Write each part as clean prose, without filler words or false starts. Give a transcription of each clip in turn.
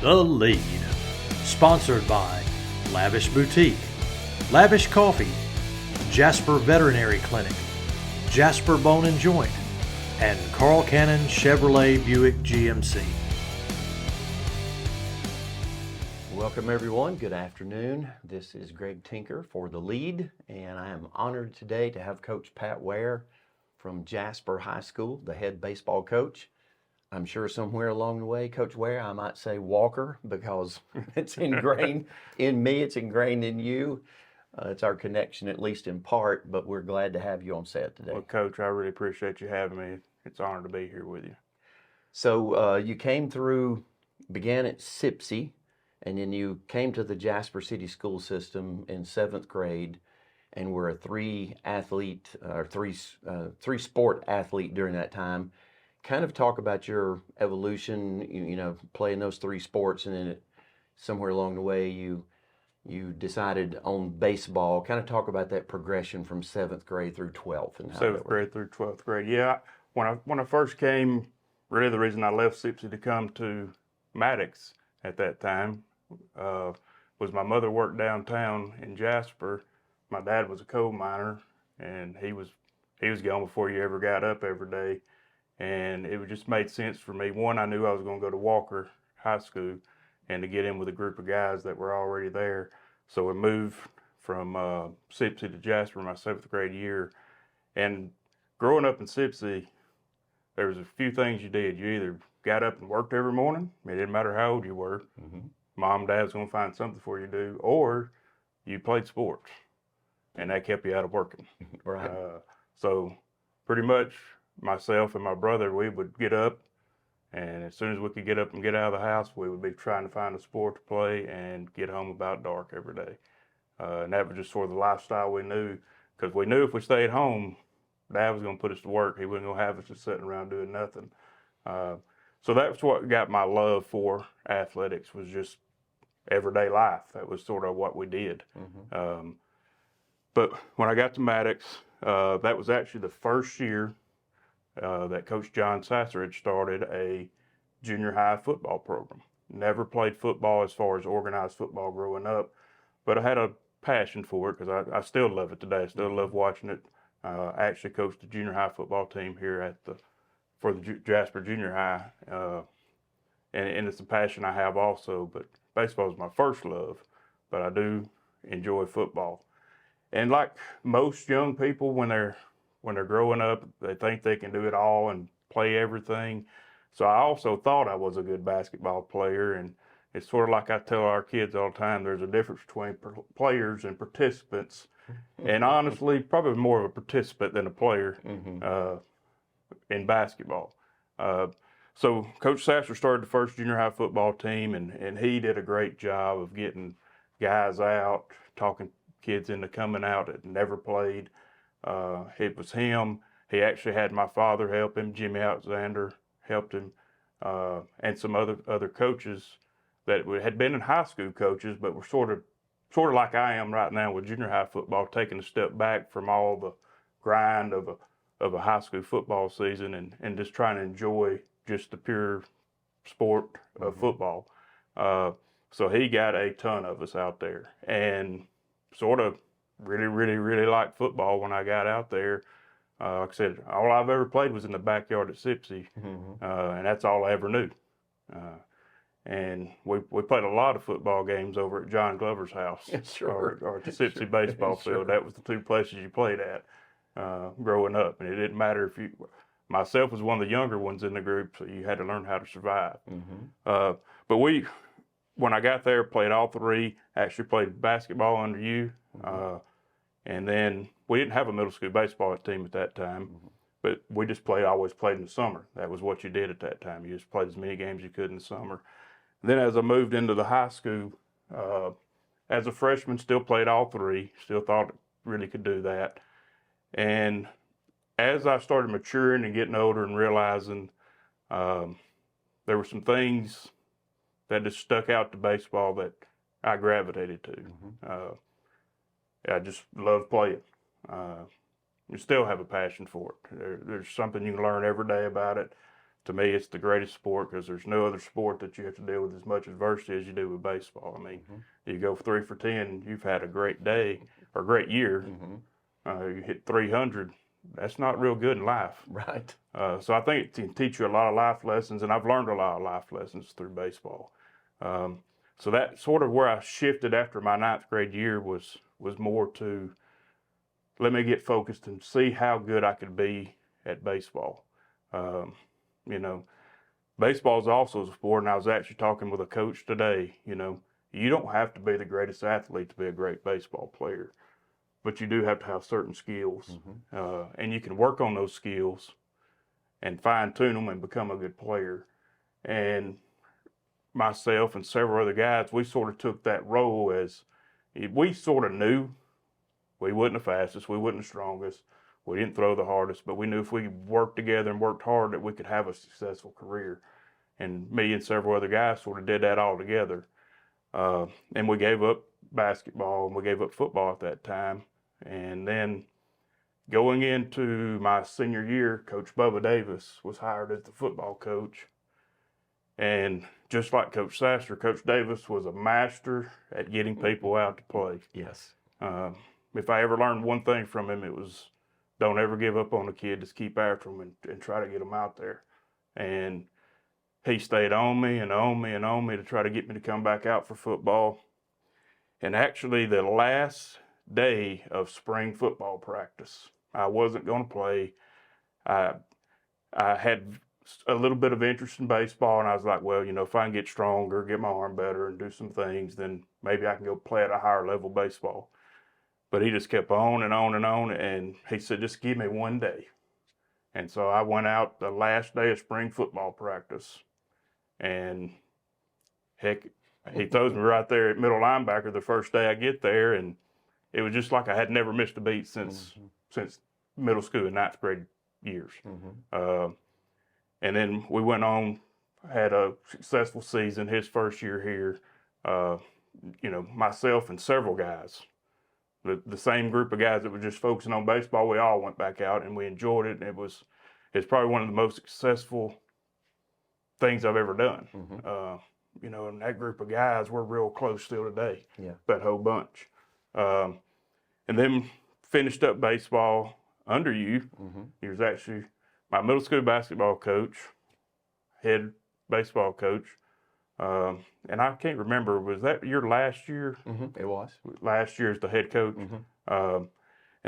The Lead. Sponsored by Lavish Boutique, Lavish Coffee, Jasper Veterinary Clinic, Jasper Bone and Joint, and Carl Cannon Chevrolet Buick GMC. Welcome everyone, good afternoon. This is Greg Tinker for The Lead, and I am honored today to have Coach Pat Ware from Jasper High School, the head baseball coach. I'm sure somewhere along the way, Coach Ware, I might say Walker, because it's ingrained in me, it's ingrained in you. It's our connection, at least in part, but we're glad to have you on set today. Well, Coach, I really appreciate you having me. It's an honor to be here with you. So you came through, began at SIPSI, and then you came to the Jasper City School System in 7th grade, and were a three sport athlete during that time. Kind of talk about your evolution, you know, playing those three sports, and then somewhere along the way you decided on baseball. Kind of talk about that progression from 7th grade through 12th. And how 7th grade through 12th grade. Yeah, when I first came, really the reason I left SIPSI to come to Maddox at that time was my mother worked downtown in Jasper. My dad was a coal miner, and he was gone before he ever got up every day. And it just made sense for me. One, I knew I was going to go to Walker High School and to get in with a group of guys that were already there. So we moved from SIPSI to Jasper my 7th grade year. And growing up in SIPSI, there was a few things you did. You either got up and worked every morning. It didn't matter how old you were. Mm-hmm. Mom and Dad was going to find something for you to do. Or you played sports, and that kept you out of working. Right. So pretty much myself and my brother, we would get up, and as soon as we could get up and get out of the house, we would be trying to find a sport to play and get home about dark every day. And that was just sort of the lifestyle we knew, because we knew if we stayed home, Dad was going to put us to work. He wasn't going to have us just sitting around doing nothing. So that's what got my love for athletics, was just everyday life. That was sort of what we did. Mm-hmm. But when I got to Maddox, that was actually the first year that Coach John Sasser had started a junior high football program. Never played football as far as organized football growing up, but I had a passion for it because I still love it today. I still love watching it. I actually coached the junior high football team here for the Jasper Junior High, and it's a passion I have also. But baseball is my first love, but I do enjoy football. And like most young people, when they're growing up, they think they can do it all and play everything. So I also thought I was a good basketball player, and it's sort of like I tell our kids all the time, there's a difference between players and participants. And honestly, probably more of a participant than a player in basketball. So Coach Sasser started the first junior high football team, and he did a great job of getting guys out, talking kids into coming out that never played. It was him. He actually had my father help him. Jimmy Alexander helped him, and some other coaches that had been in high school coaches, but were sort of like I am right now with junior high football, taking a step back from all the grind of a high school football season and just trying to enjoy just the pure sport of football. So he got a ton of us out there, and sort of really liked football when I got out there. Like I said, all I've ever played was in the backyard at SIPSI, and that's all I ever knew. And we played a lot of football games over at John Glover's house, Sure. or at the SIPSI baseball field. That was the two places you played at growing up, and it didn't matter if you. Myself was one of the younger ones in the group, so you had to learn how to survive. But when I got there, played all three. Actually played basketball under you. And then we didn't have a middle school baseball team at that time, but we just always played in the summer. That was what you did at that time. You just played as many games as you could in the summer. Then as I moved into the high school, as a freshman, still played all three, still thought really could do that. And as I started maturing and getting older and realizing there were some things that just stuck out to baseball that I gravitated to. I just love playing. You still have a passion for it. There's something you can learn every day about it. to me, it's the greatest sport because there's no other sport that you have to deal with as much adversity as you do with baseball. I mean, you go 3 for 10, you've had a great day or a great year. You hit 300. That's not real good in life. Right. So I think it can teach you a lot of life lessons, and I've learned a lot of life lessons through baseball. So that's sort of where I shifted after my 9th grade year was more to let me get focused and see how good I could be at baseball. You know, baseball is also a sport, and I was actually talking with a coach today. You know, you don't have to be the greatest athlete to be a great baseball player, but you do have to have certain skills, and you can work on those skills and fine-tune them and become a good player. And myself and several other guys, we sort of took that role as we sort of knew we wasn't the fastest, we wasn't the strongest, we didn't throw the hardest, but we knew if we worked together and worked hard that we could have a successful career. And me and several other guys sort of did that all together. And we gave up basketball and we gave up football at that time. And then going into my senior year, Coach Bubba Davis was hired as the football coach. And just like Coach Sasser, Coach Davis was a master at getting people out to play. Yes. If I ever learned one thing from him, it was don't ever give up on a kid. Just keep after them and try to get them out there. And he stayed on me and on me and on me to try to get me to come back out for football. And actually, the last day of spring football practice, I wasn't going to play. I had a little bit of interest in baseball, and I was like, well, you know, if I can get stronger, get my arm better, and do some things, then maybe I can go play at a higher level baseball. But he just kept on and on and on, and he said, just give me one day. And so I went out the last day of spring football practice, and heck, he throws me right there at middle linebacker the first day I get there, and it was just like I had never missed a beat since middle school and 9th grade years. And then we went on, had a successful season his first year here. You know, myself and several guys, the same group of guys that were just focusing on baseball, we all went back out and we enjoyed it. And it's probably one of the most successful things I've ever done. You know, and that group of guys, we're real close still today. Yeah. That whole bunch. And then finished up baseball under you. He was actually my middle school basketball coach, head baseball coach. And I can't remember, was that your last year? It was. Last year as the head coach. And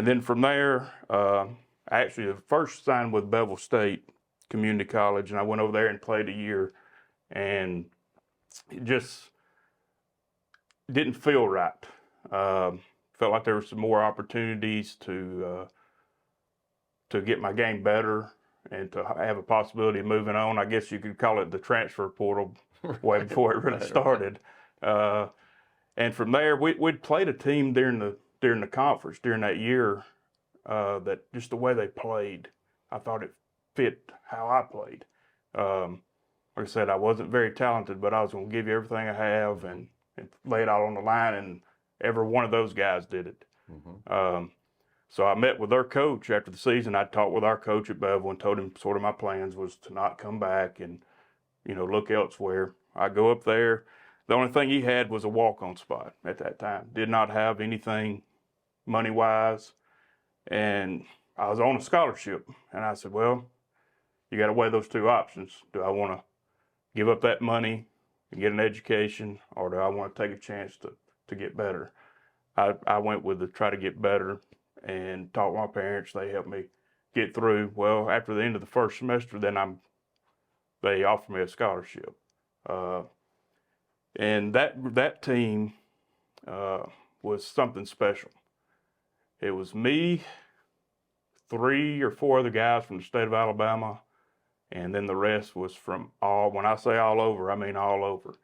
then from there, I actually first signed with Bevel State Community College, and I went over there and played a year, and it just didn't feel right. Felt like there were some more opportunities to get my game better and to have a possibility of moving on. I guess you could call it the transfer portal way before it really started. And from there, we'd played a team during the conference during that year that just the way they played, I thought it fit how I played. Like I said, I wasn't very talented, but I was going to give you everything I have and lay it all on the line, and every one of those guys did it. So I met with their coach after the season. I talked with our coach at Bevel and told him sort of my plans was to not come back and, you know, look elsewhere. I go up there. The only thing he had was a walk-on spot at that time. Did not have anything money-wise. And I was on a scholarship. And I said, well, you got to weigh those two options. Do I want to give up that money and get an education, or do I want to take a chance to get better? I went with the try to get better and talked with my parents. They helped me get through. Well, after the end of the first semester, then they offered me a scholarship. And that team was something special. It was me, 3 or 4 other guys from the state of Alabama, and then the rest was from when I say all over, I mean all over.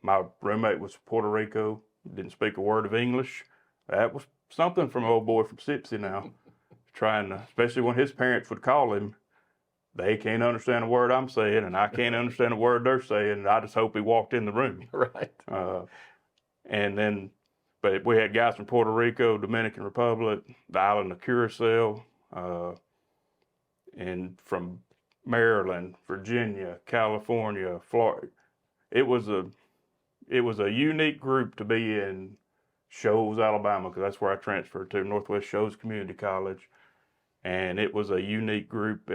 My roommate was from Puerto Rico, didn't speak a word of English. That was something from an old boy from Sipsey now, especially when his parents would call him, they can't understand a word I'm saying, and I can't understand a word they're saying, and I just hope he walked in the room. Right. But we had guys from Puerto Rico, Dominican Republic, the island of Curacao, and from Maryland, Virginia, California, Florida. It was a unique group to be in Shoals, Alabama, because that's where I transferred to, Northwest Shoals Community College. And it was a unique group.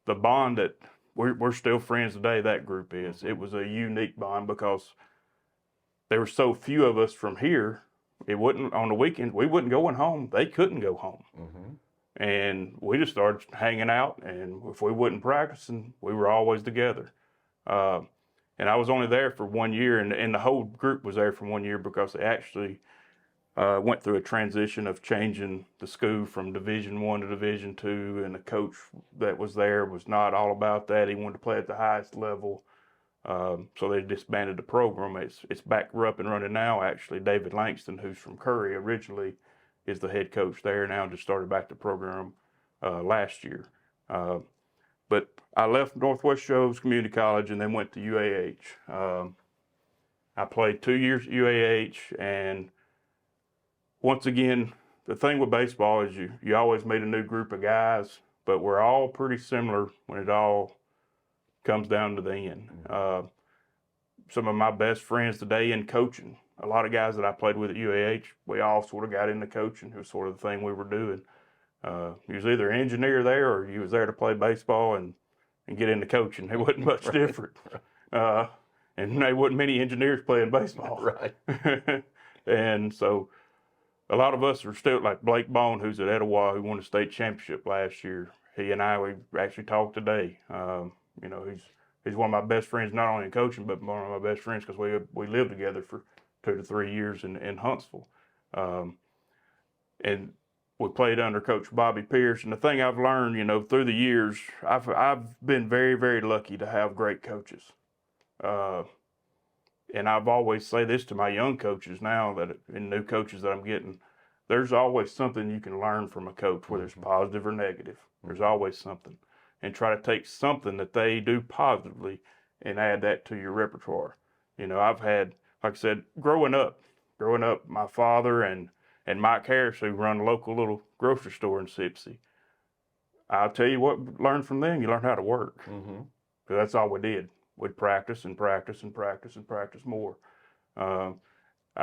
The bond that we're still friends today, that group is. It was a unique bond because there were so few of us from here. It wouldn't, on the weekend, we wouldn't going home. They couldn't go home. And we just started hanging out, and if we wasn't practicing, we were always together. And I was only there for 1 year, and the whole group was there for 1 year because they actually went through a transition of changing the school from Division I to Division II, and the coach that was there was not all about that. He wanted to play at the highest level, so they disbanded the program. It's back up and running now, actually. David Langston, who's from Curry originally, is the head coach there now, just started back the program last year. But I left Northwest Shoals Community College and then went to UAH. I played 2 years at UAH, and once again, the thing with baseball is you always meet a new group of guys, but we're all pretty similar when it all comes down to the end. Some of my best friends today in coaching, a lot of guys that I played with at UAH, we all sort of got into coaching. It was sort of the thing we were doing. You was either an engineer there or you was there to play baseball and get into coaching. It wasn't much different. And there wasn't many engineers playing baseball. Right. And so a lot of us are still, like Blake Bone, who's at Etowah, who won the state championship last year. He and I, we actually talked today. You know, he's one of my best friends, not only in coaching, but one of my best friends because we lived together for 2 to 3 years in Huntsville. And we played under Coach Bobby Pierce. And the thing I've learned, you know, through the years, I've been very, very lucky to have great coaches. And I've always say this to my young coaches now, and new coaches that I'm getting, there's always something you can learn from a coach, whether it's positive or negative. There's always something. And try to take something that they do positively and add that to your repertoire. You know, I've had, like I said, growing up, my father and Mike Harris, who run a local little grocery store in Sipsey, I'll tell you what, learn from them, you learn how to work. Because that's all we did. We'd practice and practice and practice and practice more. I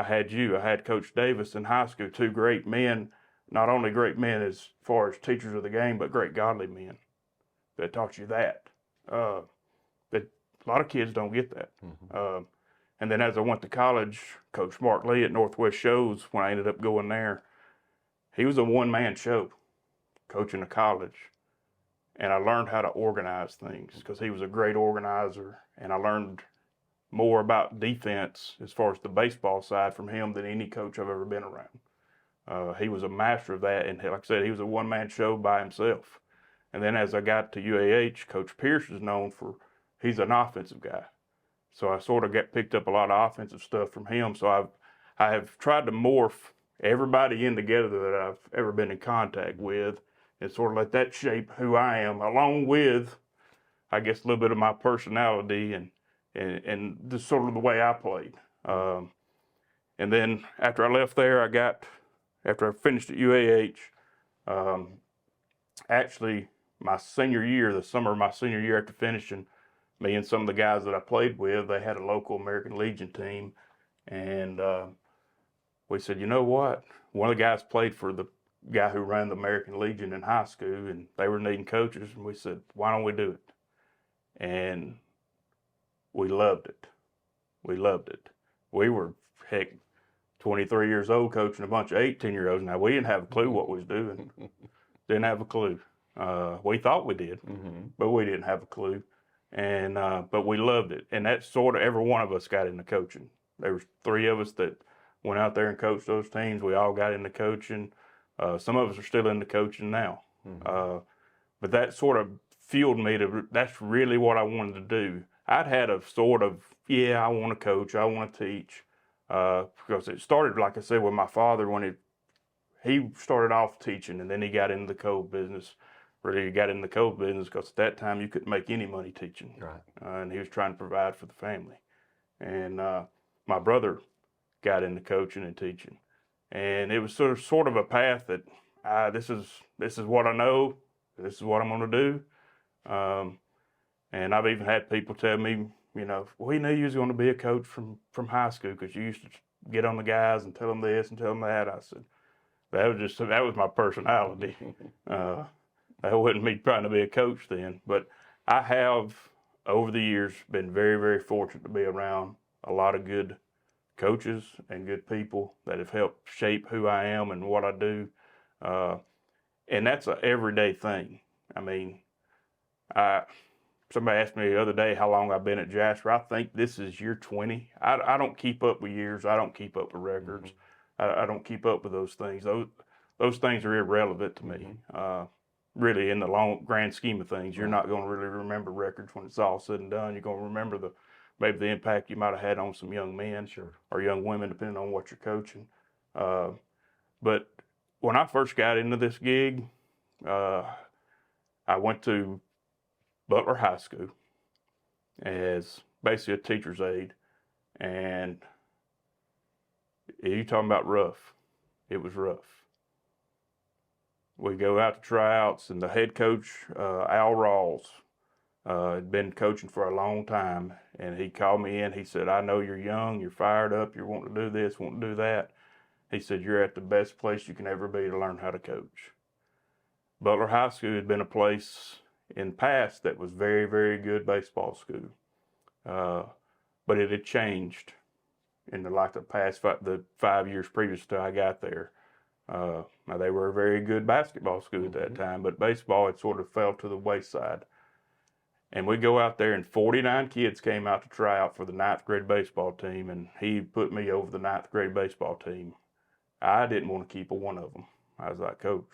had Coach Davis in high school, 2 great men, not only great men as far as teachers of the game, but great godly men that taught you that. That a lot of kids don't get that. And then as I went to college, Coach Mark Lee at Northwest Shoals, when I ended up going there, he was a one-man show coaching a college. And I learned how to organize things because he was a great organizer. And I learned more about defense as far as the baseball side from him than any coach I've ever been around. He was a master of that. And like I said, he was a one-man show by himself. And then as I got to UAH, Coach Pierce is known for, he's an offensive guy. So I sort of picked up a lot of offensive stuff from him. So I have tried to morph everybody in together that I've ever been in contact with and sort of let that shape who I am, along with, I guess, a little bit of my personality and just sort of the way I played. And then after I left there, after I finished at UAH, actually my senior year, the summer of my senior year after finishing, me and some of the guys that I played with, they had a local American Legion team. And we said, you know what? One of the guys played for the guy who ran the American Legion in high school, and they were needing coaches. And we said, why don't we do it? And we loved it. We loved it. We were, 23 years old coaching a bunch of 18-year-olds. Now, we didn't have a clue what we was doing. Didn't have a clue. We thought we did, but we didn't have a clue. And but we loved it. And that's sort of every one of us got into coaching. There was 3 of us that went out there and coached those teams. We all got into coaching. Some of us are still into coaching now. But that sort of fueled me that's really what I wanted to do. I'd had a sort of, I want to coach, I want to teach. Because it started, like I said, with my father when he started off teaching, and then he got into the coal business. Really, he got in the coal business because at that time you couldn't make any money teaching. Right. And he was trying to provide for the family. And my brother got into coaching and teaching. And it was sort of a path that this is what I know. This is what I'm going to do. And I've even had people tell me, you know, we knew you was going to be a coach from high school because you used to get on the guys and tell them this and tell them that. I said, that was my personality. That wasn't me trying to be a coach then. But I have, over the years, been very, very fortunate to be around a lot of good coaches and good people that have helped shape who I am and what I do. And that's an everyday thing. I mean, somebody asked me the other day how long I've been at Jasper. I think this is year 20. I don't keep up with years. I don't keep up with records. I don't keep up with those things. Those things are irrelevant to me. Really, in the long grand scheme of things, you're not going to really remember records when it's all said and done. You're going to remember maybe the impact you might have had on some young men or young women, depending on what you're coaching. But when I first got into this gig, I went to Butler High School as basically a teacher's aide. And you talking about rough. It was rough. We go out to tryouts, and the head coach, Al Rawls, had been coaching for a long time, and he called me in. He said, I know you're young, you're fired up, you're wanting to do this, wanting to do that. He said, you're at the best place you can ever be to learn how to coach. Butler High School had been a place in the past that was very, very good baseball school. But it had changed in the 5 years previous to I got there. Now, they were a very good basketball school at that time, but baseball had sort of fell to the wayside. And we go out there, and 49 kids came out to try out for the 9th grade baseball team, and he put me over the 9th grade baseball team. I didn't want to keep one of them. I was like, Coach,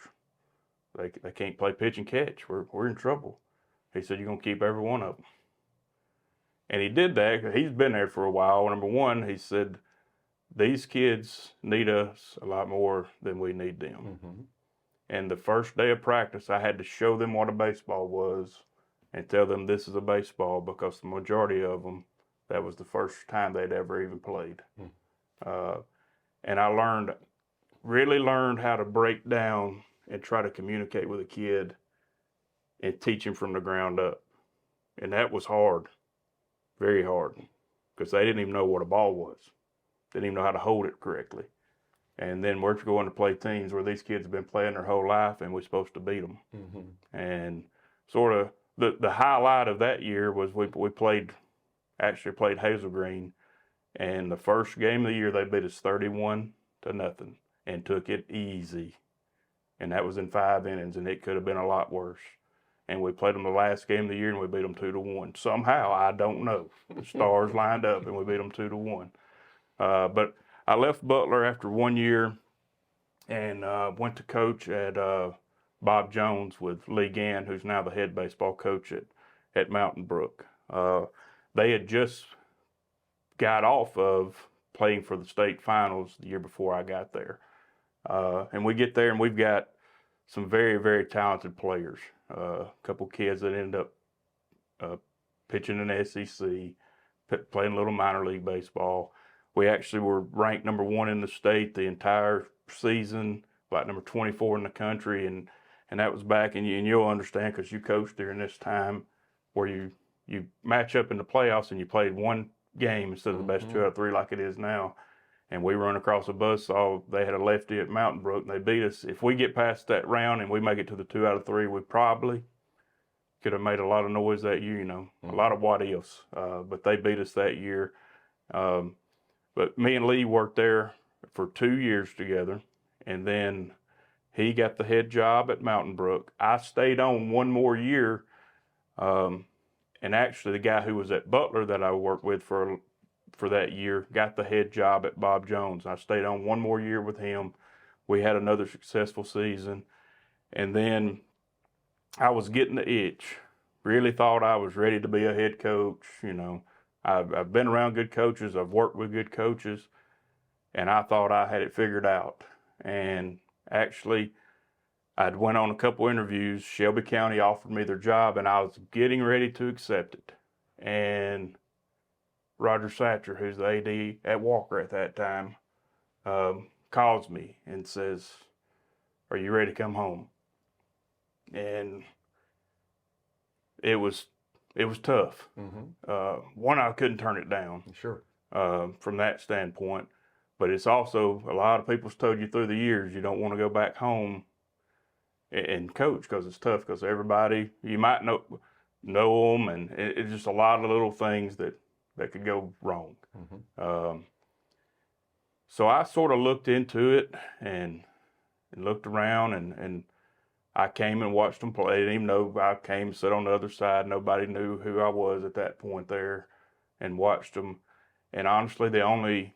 they can't play pitch and catch. We're in trouble. He said, you're going to keep every one of them. And he did that. He's been there for a while. Number one, he said, these kids need us a lot more than we need them. And the first day of practice, I had to show them what a baseball was and tell them this is a baseball, because the majority of them, that was the first time they'd ever even played. And I really learned how to break down and try to communicate with a kid and teach him from the ground up. And that was hard, very hard, because they didn't even know what a ball was. Didn't even know how to hold it correctly. And then we're going to play teams where these kids have been playing their whole life, and we're supposed to beat them. And sort of the highlight of that year was we played Hazel Green, and the first game of the year they beat us 31-0 and took it easy. And that was in 5 innings, and it could have been a lot worse. And we played them the last game of the year, and we beat them 2-1. Somehow, I don't know. The stars lined up, and we beat them 2-1. But I left Butler after 1 year and went to coach at Bob Jones with Lee Gann, who's now the head baseball coach at Mountain Brook. They had just got off of playing for the state finals the year before I got there. And we get there, and we've got some very, very talented players. A couple kids that ended up pitching in the SEC, playing a little minor league baseball. We actually were ranked number 1 in the state the entire season, like number 24 in the country, and that was back. And you'll understand because you coached during this time where you match up in the playoffs and you played one game instead of the best 2 out of 3 like it is now. And we run across a buzzsaw. They had a lefty at Mountain Brook, and they beat us. If we get past that round and we make it to the 2 out of 3, we probably could have made a lot of noise that year, a lot of what ifs. But they beat us that year. But me and Lee worked there for 2 years together, and then he got the head job at Mountain Brook. I stayed on 1 more year, and actually the guy who was at Butler that I worked with for that year got the head job at Bob Jones. I stayed on 1 more year with him. We had another successful season, and then I was getting the itch. Really thought I was ready to be a head coach, I've been around good coaches. I've worked with good coaches, and I thought I had it figured out. And actually, I'd went on a couple interviews. Shelby County offered me their job, and I was getting ready to accept it. And Roger Satcher, who's the AD at Walker at that time, calls me and says, "Are you ready to come home?" And it was it was tough. Mm-hmm. One, I couldn't turn it down. Sure. From that standpoint. But it's also, a lot of people's told you through the years, you don't want to go back home and coach because it's tough, because everybody, you might know them, and it's just a lot of little things that could go wrong. Mm-hmm. So I sort of looked into it and looked around, and I came and watched them play. Even though I came and sat on the other side, nobody knew who I was at that point there, and watched them. And honestly, the only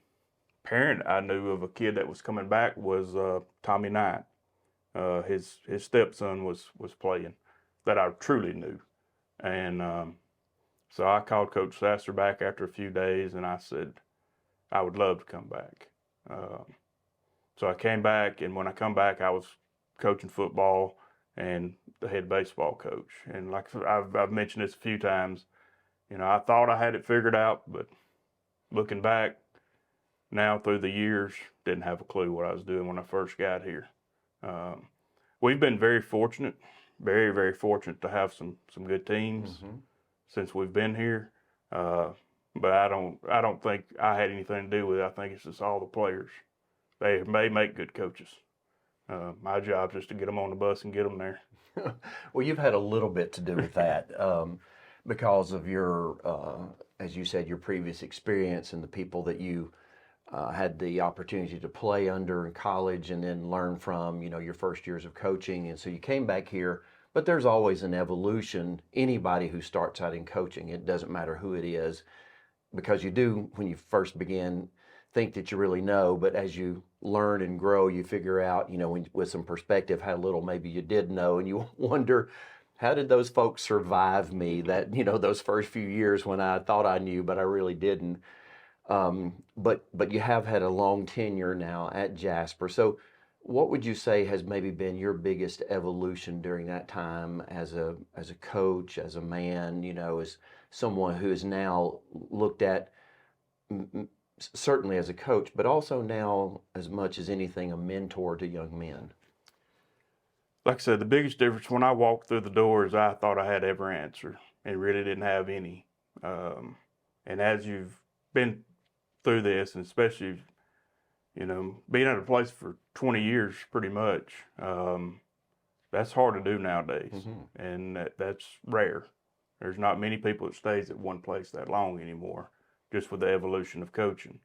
parent I knew of a kid that was coming back was Tommy Knight. His stepson was playing, that I truly knew. And so I called Coach Sasser back after a few days, and I said I would love to come back. So I came back, and when I come back, I was coaching football and the head baseball coach. And like I've mentioned this a few times, I thought I had it figured out, but looking back now through the years, didn't have a clue what I was doing when I first got here. We've been very fortunate, very, very fortunate to have some good teams since we've been here. But I don't think I had anything to do with it. I think it's just all the players. They may make good coaches. My job is just to get them on the bus and get them there. Well, you've had a little bit to do with that because of your, as you said, your previous experience and the people that you had the opportunity to play under in college and then learn from, your first years of coaching. And so you came back here, but there's always an evolution. Anybody who starts out in coaching, it doesn't matter who it is, because you do, when you first begin, think that you really know, but as you learn and grow, you figure out, with some perspective, how little maybe you did know, and you wonder, how did those folks survive me that, those first few years when I thought I knew, but I really didn't. But you have had a long tenure now at Jasper. So what would you say has maybe been your biggest evolution during that time as a coach, as a man, as someone who is now looked at certainly as a coach, but also now as much as anything, a mentor to young men? Like I said, the biggest difference when I walked through the door is I thought I had every answer and really didn't have any. And as you've been through this, and especially, being at a place for 20 years pretty much, that's hard to do nowadays. And that's rare. There's not many people that stays at one place that long anymore, just with the evolution of coaching.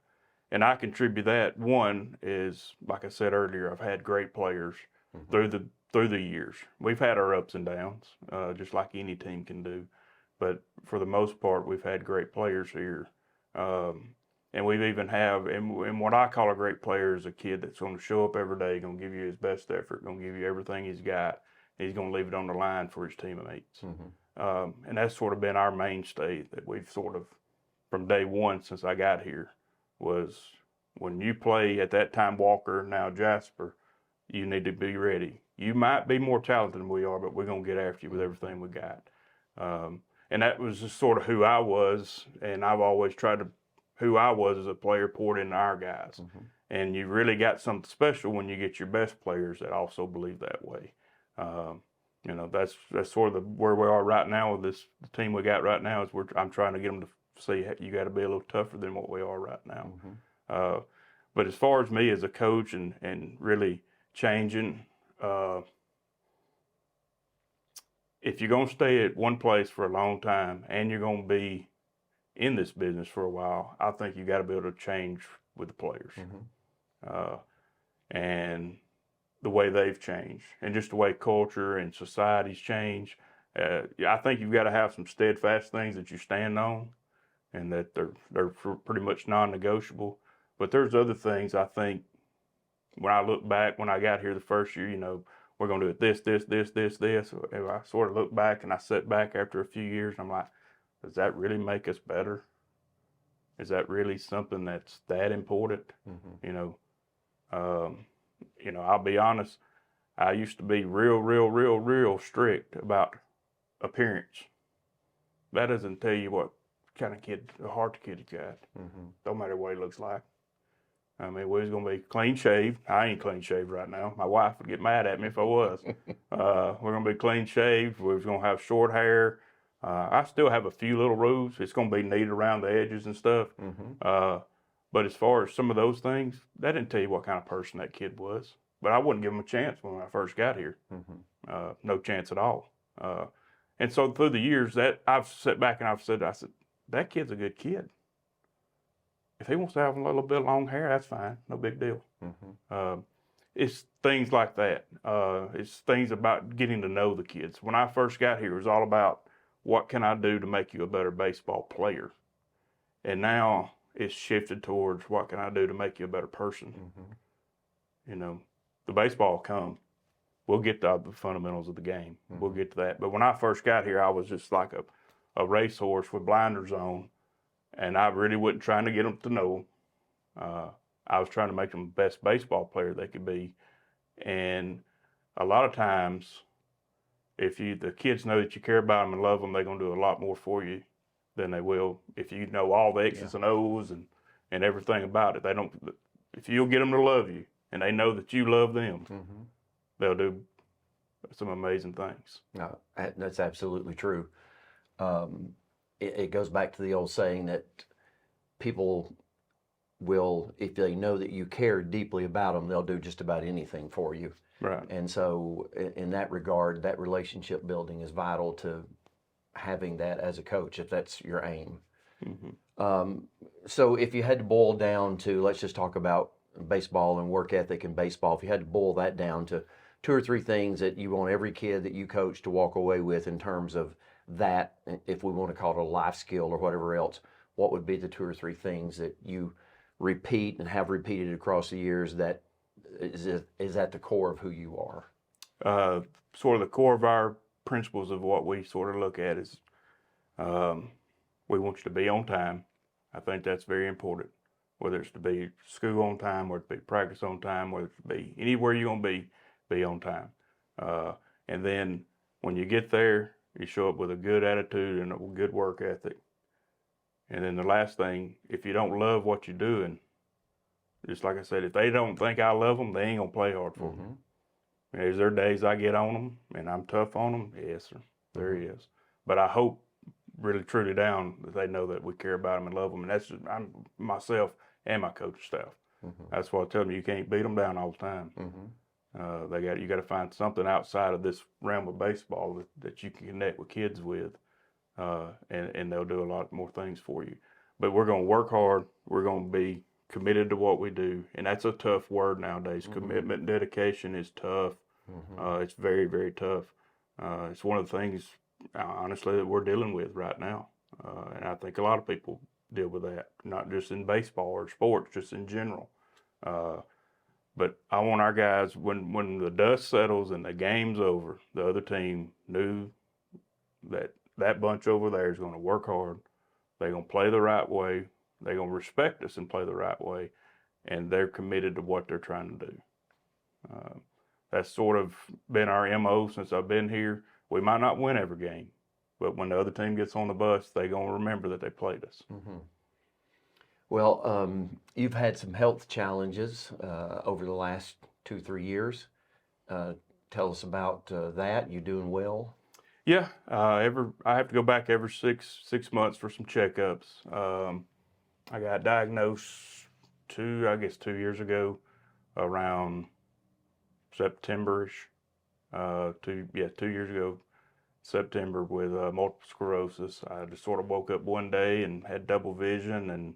And I contribute that. One is, like I said earlier, I've had great players through the years. We've had our ups and downs, just like any team can do. But for the most part, we've had great players here. And we've even and what I call a great player is a kid that's going to show up every day, going to give you his best effort, going to give you everything he's got. He's going to leave it on the line for his teammates. And that's sort of been our mainstay that we've sort of, from day one since I got here, was when you play at that time Walker, now Jasper, you need to be ready. You might be more talented than we are, but we're going to get after you with everything we got. And that was just sort of who I was, and I've always tried to, who I was as a player, poured into our guys. And you really got something special when you get your best players that also believe that way. That's sort of where we are right now with this team we got right now. I'm trying to get them to see you got to be a little tougher than what we are right now. But as far as me as a coach and really changing, if you're going to stay at one place for a long time and you're going to be in this business for a while, I think you got to be able to change with the players. And the way they've changed, and just the way culture and society's changed. I think you've got to have some steadfast things that you stand on, and that they're pretty much non-negotiable. But there's other things I think, when I look back, when I got here the first year, we're going to do it this. And I sort of look back and I sit back after a few years and I'm like, does that really make us better? Is that really something that's that important? I'll be honest, I used to be real strict about appearance. That doesn't tell you what kind of kid, a heart the kid you got. Don't matter what he looks like. I mean, we was going to be clean shaved. I ain't clean shaved right now. My wife would get mad at me if I was. We're going to be clean shaved. We was going to have short hair. I still have a few little rules. It's going to be neat around the edges and stuff. But as far as some of those things, that didn't tell you what kind of person that kid was. But I wouldn't give him a chance when I first got here. No chance at all. And so through the years, that I've sat back and I said, that kid's a good kid. If he wants to have a little bit of long hair, that's fine. No big deal. It's things like that. It's things about getting to know the kids. When I first got here, it was all about what can I do to make you a better baseball player? And now it's shifted towards what can I do to make you a better person? You know, the baseball will come. We'll get to the fundamentals of the game. We'll get to that. But when I first got here, I was just like a racehorse with blinders on, and I really wasn't trying to get them to know. I was trying to make them the best baseball player they could be. And a lot of times, if the kids know that you care about them and love them, they're going to do a lot more for you than they will if you know all the X's and O's and everything about it. They don't. If you'll get them to love you and they know that you love them, they'll do some amazing things. No, that's absolutely true. It goes back to the old saying that people will, if they know that you care deeply about them, they'll do just about anything for you. Right. And so in that regard, that relationship building is vital to having that as a coach, if that's your aim. So if you had to boil down to, let's just talk about baseball and work ethic in baseball, if you had to boil that down to 2 or 3 things that you want every kid that you coach to walk away with in terms of that, if we want to call it a life skill or whatever else, what would be the 2 or 3 things that you repeat and have repeated across the years that is at the core of who you are? Sort of the core of our principles of what we sort of look at is we want you to be on time. I think that's very important, whether it's to be school on time, whether it be practice on time, whether it be anywhere you're going to be on time. And then when you get there, you show up with a good attitude and a good work ethic. And then the last thing, if you don't love what you're doing, just like I said, if they don't think I love them, they ain't going to play hard for me. Is there days I get on them and I'm tough on them? Yes, sir. There is. But I hope really truly down that they know that we care about them and love them. And that's just, I'm myself and my coaching staff. That's why I tell them you can't beat them down all the time. You got to find something outside of this realm of baseball that you can connect with kids with, and they'll do a lot more things for you. But we're going to work hard. We're going to be committed to what we do, and that's a tough word nowadays. Commitment and dedication is tough. It's very, very tough. It's one of the things, honestly, that we're dealing with right now, and I think a lot of people deal with that, not just in baseball or sports, just in general. But I want our guys, when the dust settles and the game's over, the other team knew that bunch over there is going to work hard. They're going to play the right way. They're going to respect us and play the right way. And they're committed to what they're trying to do. That's sort of been our MO since I've been here. We might not win every game, but when the other team gets on the bus, they're going to remember that they played us. Well, you've had some health challenges over the last 2-3 years. Tell us about that. You doing well? Yeah, I have to go back every six months for some checkups. I got diagnosed 2 years ago, around September-ish. 2 years ago, September, with multiple sclerosis. I just sort of woke up one day and had double vision, and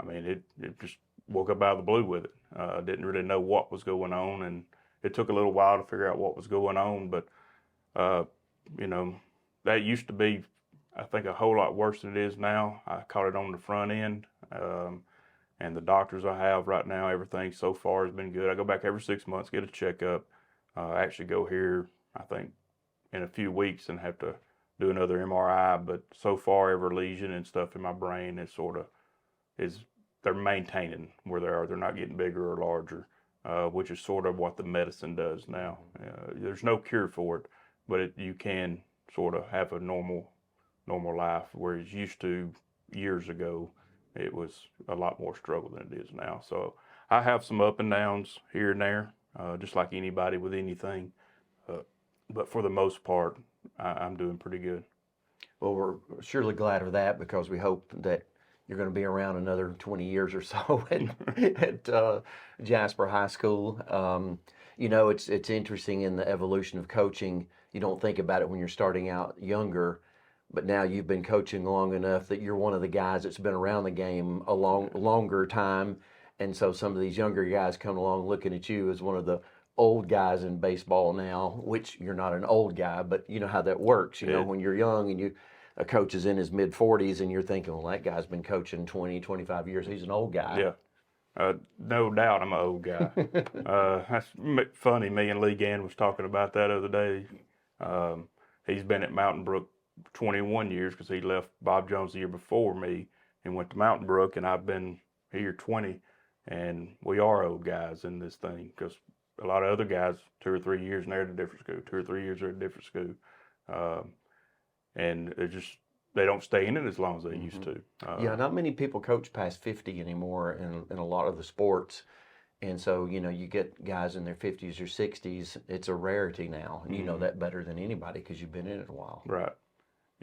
it just woke up out of the blue with it. I didn't really know what was going on, and it took a little while to figure out what was going on. But that used to be, I think, a whole lot worse than it is now. I caught it on the front end, and the doctors I have right now, everything so far has been good. I go back every 6 months, get a checkup. I actually go here, I think, in a few weeks and have to do another MRI. But so far, every lesion and stuff in my brain they're maintaining where they are. They're not getting bigger or larger, which is sort of what the medicine does now. There's no cure for it, but you can sort of have a normal life, whereas used to years ago, it was a lot more struggle than it is now. So I have some up and downs here and there, just like anybody with anything. But for the most part, I'm doing pretty good. Well, we're surely glad of that because we hope that you're going to be around another 20 years or so at Jasper High School. It's interesting in the evolution of coaching. You don't think about it when you're starting out younger, but now you've been coaching long enough that you're one of the guys that's been around the game a longer time. And so some of these younger guys come along looking at you as one of the old guys in baseball now, which you're not an old guy, but you know how that works. You know, when you're young and a coach is in his mid 40s and you're thinking, well, that guy's been coaching 20, 25 years. He's an old guy. Yeah. No doubt I'm an old guy. That's funny. Me and Lee Gann was talking about that other day. He's been at Mountain Brook 21 years because he left Bob Jones the year before me and went to Mountain Brook, and I've been here 20. And we are old guys in this thing because a lot of other guys, 2 or 3 years, and they're at a different school. 2 or 3 years, they're at a different school. And they don't stay in it as long as they used to. Not many people coach past 50 anymore in a lot of the sports. And so, you get guys in their 50s or 60s. It's a rarity now. And you know that better than anybody because you've been in it a while. Right.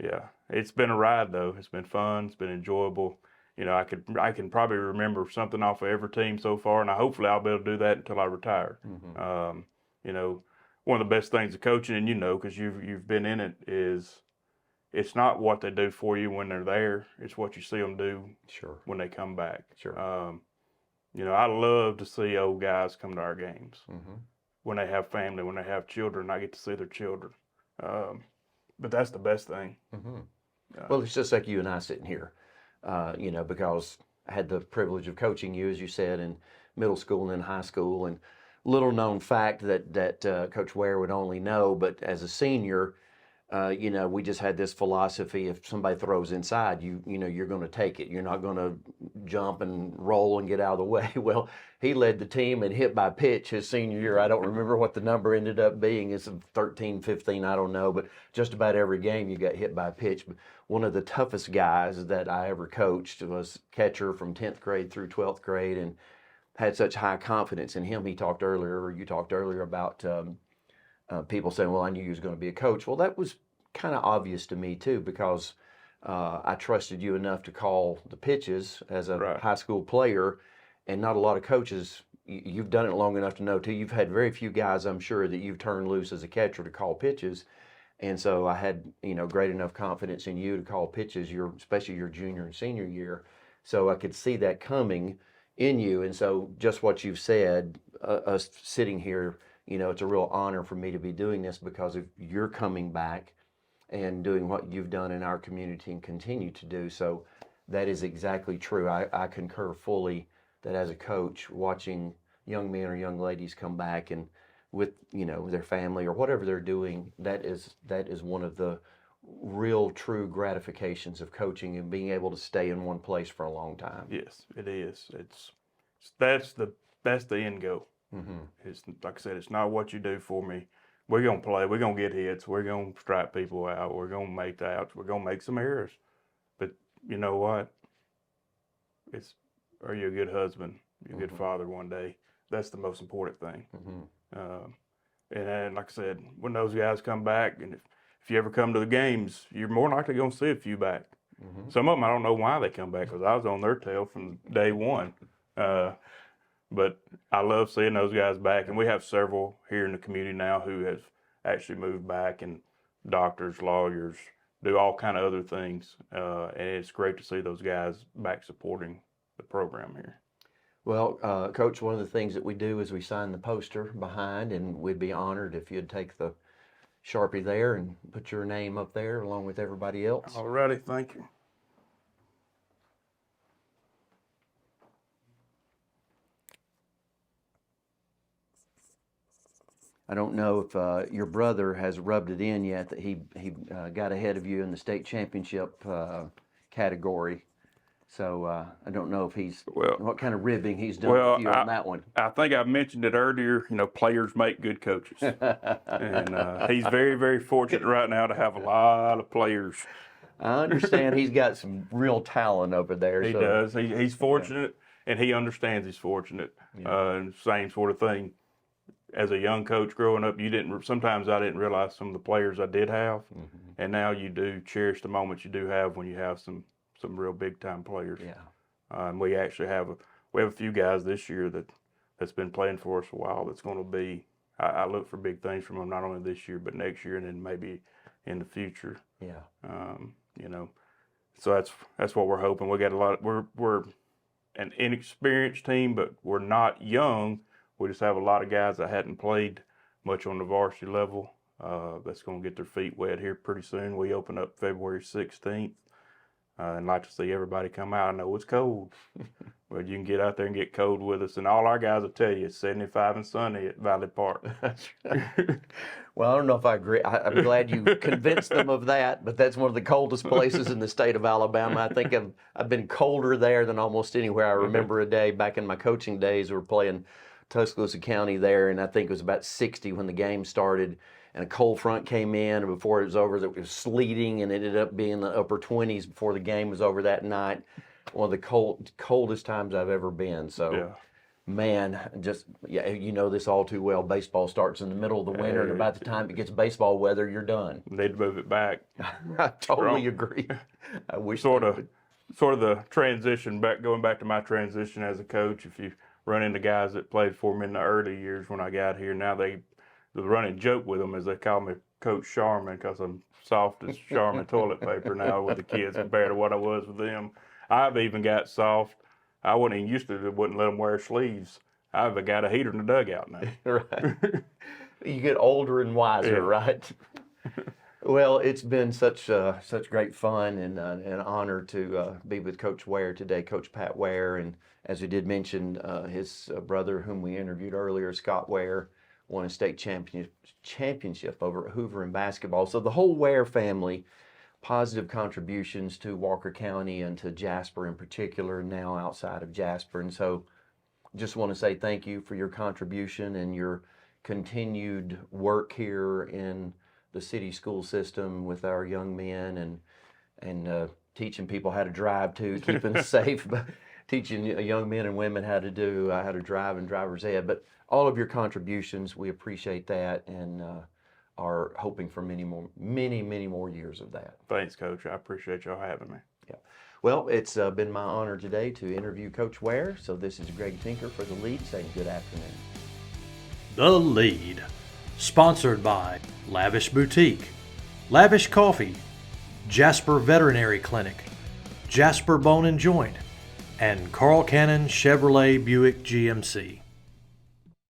Yeah. It's been a ride, though. It's been fun. It's been enjoyable. I can probably remember something off of every team so far, and hopefully I'll be able to do that until I retire. One of the best things of coaching, and because you've been in it, is it's not what they do for you when they're there. It's what you see them do when they come back. Sure. I love to see old guys come to our games. When they have family, when they have children, I get to see their children. But that's the best thing. Well, it's just like you and I sitting here, because I had the privilege of coaching you, as you said, in middle school and in high school. And little known fact that Coach Ware would only know, but as a senior, we just had this philosophy: if somebody throws inside, you're going to take it. You're not going to jump and roll and get out of the way. Well, he led the team in hit by pitch his senior year. I don't remember what the number ended up being. It's 13, 15, I don't know. But just about every game you got hit by pitch. But one of the toughest guys that I ever coached was catcher from 10th grade through 12th grade, and had such high confidence in him. You talked earlier about people saying, well, I knew you was going to be a coach. Well, that was kind of obvious to me too, because I trusted you enough to call the pitches as a high school player, and not a lot of coaches, you've done it long enough to know too. You've had very few guys, I'm sure, that you've turned loose as a catcher to call pitches. And so I had, great enough confidence in you to call pitches, especially your junior and senior year. So I could see that coming in you. And so just what you've said, us sitting here, it's a real honor for me to be doing this because of your coming back and doing what you've done in our community and continue to do. So that is exactly true. I concur fully that as a coach, watching young men or young ladies come back and with, their family or whatever they're doing, that is one of the real true gratifications of coaching and being able to stay in one place for a long time. Yes, it is. That's the end goal. It's like I said, it's not what you do for me. We're gonna play. We're gonna get hits. We're gonna strike people out. We're gonna make the outs. We're gonna make some errors. But you know what? Are you a good husband? You're a good father one day. That's the most important thing. And then, like I said, when those guys come back, and if you ever come to the games, you're more likely gonna see a few back. Some of them, I don't know why they come back because I was on their tail from day one. But I love seeing those guys back, and we have several here in the community now who have actually moved back, and doctors, lawyers, do all kind of other things, and it's great to see those guys back supporting the program here. Well, Coach, one of the things that we do is we sign the poster behind, and we'd be honored if you'd take the Sharpie there and put your name up there along with everybody else. All righty, thank you. I don't know if your brother has rubbed it in yet that he got ahead of you in the state championship category. So I don't know if what kind of ribbing he's done with you on that one. I think I mentioned it earlier. Players make good coaches, and he's very, very fortunate right now to have a lot of players. I understand he's got some real talent over there. He does. He's fortunate, and he understands he's fortunate. Same sort of thing. as a young coach growing up, sometimes I didn't realize some of the players I did have, and now you do cherish the moments you do have when you have some real big time players. Yeah. And we actually have a few guys this year that's been playing for us a while. That's going to be. I look for big things from them, not only this year but next year, and then maybe in the future. Yeah. So that's what we're hoping. We got a lot. We're an inexperienced team, but we're not young. We just have a lot of guys that hadn't played much on the varsity level. That's going to get their feet wet here pretty soon. We open up February 16th. And like to see everybody come out. I know it's cold, but you can get out there and get cold with us. And all our guys will tell you it's 75 and sunny at Valley Park. That's right. Well, I don't know if I agree. I'm glad you convinced them of that, but that's one of the coldest places in the state of Alabama. I think I've been colder there than almost anywhere. I remember a day back in my coaching days, we were playing Tuscaloosa County there, and I think it was about 60 when the game started. And a cold front came in, and before it was over, it was sleeting, and it ended up being the upper 20s before the game was over that night. One of the coldest times I've ever been. So, man, you know this all too well. Baseball starts in the middle of the winter, and about the time it gets baseball weather, you're done. Need to move it back. I totally agree. I wish sort of the transition going back to my transition as a coach. If you run into guys that played for me in the early years when I got here, now the running joke with them is they call me Coach Charmin because I'm soft as Charmin toilet paper now with the kids compared to what I was with them. I've even got soft. I wouldn't let them wear sleeves. I've got a heater in the dugout now. Right. You get older and wiser, right? Well, it's been such great fun and an honor to be with Coach Ware today, Coach Pat Ware, and as we did mention, his brother, whom we interviewed earlier, Scott Ware, won a state championship over at Hoover in basketball. So the whole Ware family, positive contributions to Walker County and to Jasper in particular, now outside of Jasper. And so just want to say thank you for your contribution and your continued work here in the city school system with our young men and teaching people how to drive too, keeping us safe, but teaching young men and women how to drive and driver's ed. But all of your contributions, we appreciate that and are hoping for many more years of that. Thanks, Coach. I appreciate y'all having me. Yeah. Well, it's been my honor today to interview Coach Ware. So this is Greg Tinker for The Lead saying good afternoon. The Lead, sponsored by Lavish Boutique, Lavish Coffee, Jasper Veterinary Clinic, Jasper Bone and Joint, and Carl Cannon Chevrolet Buick GMC.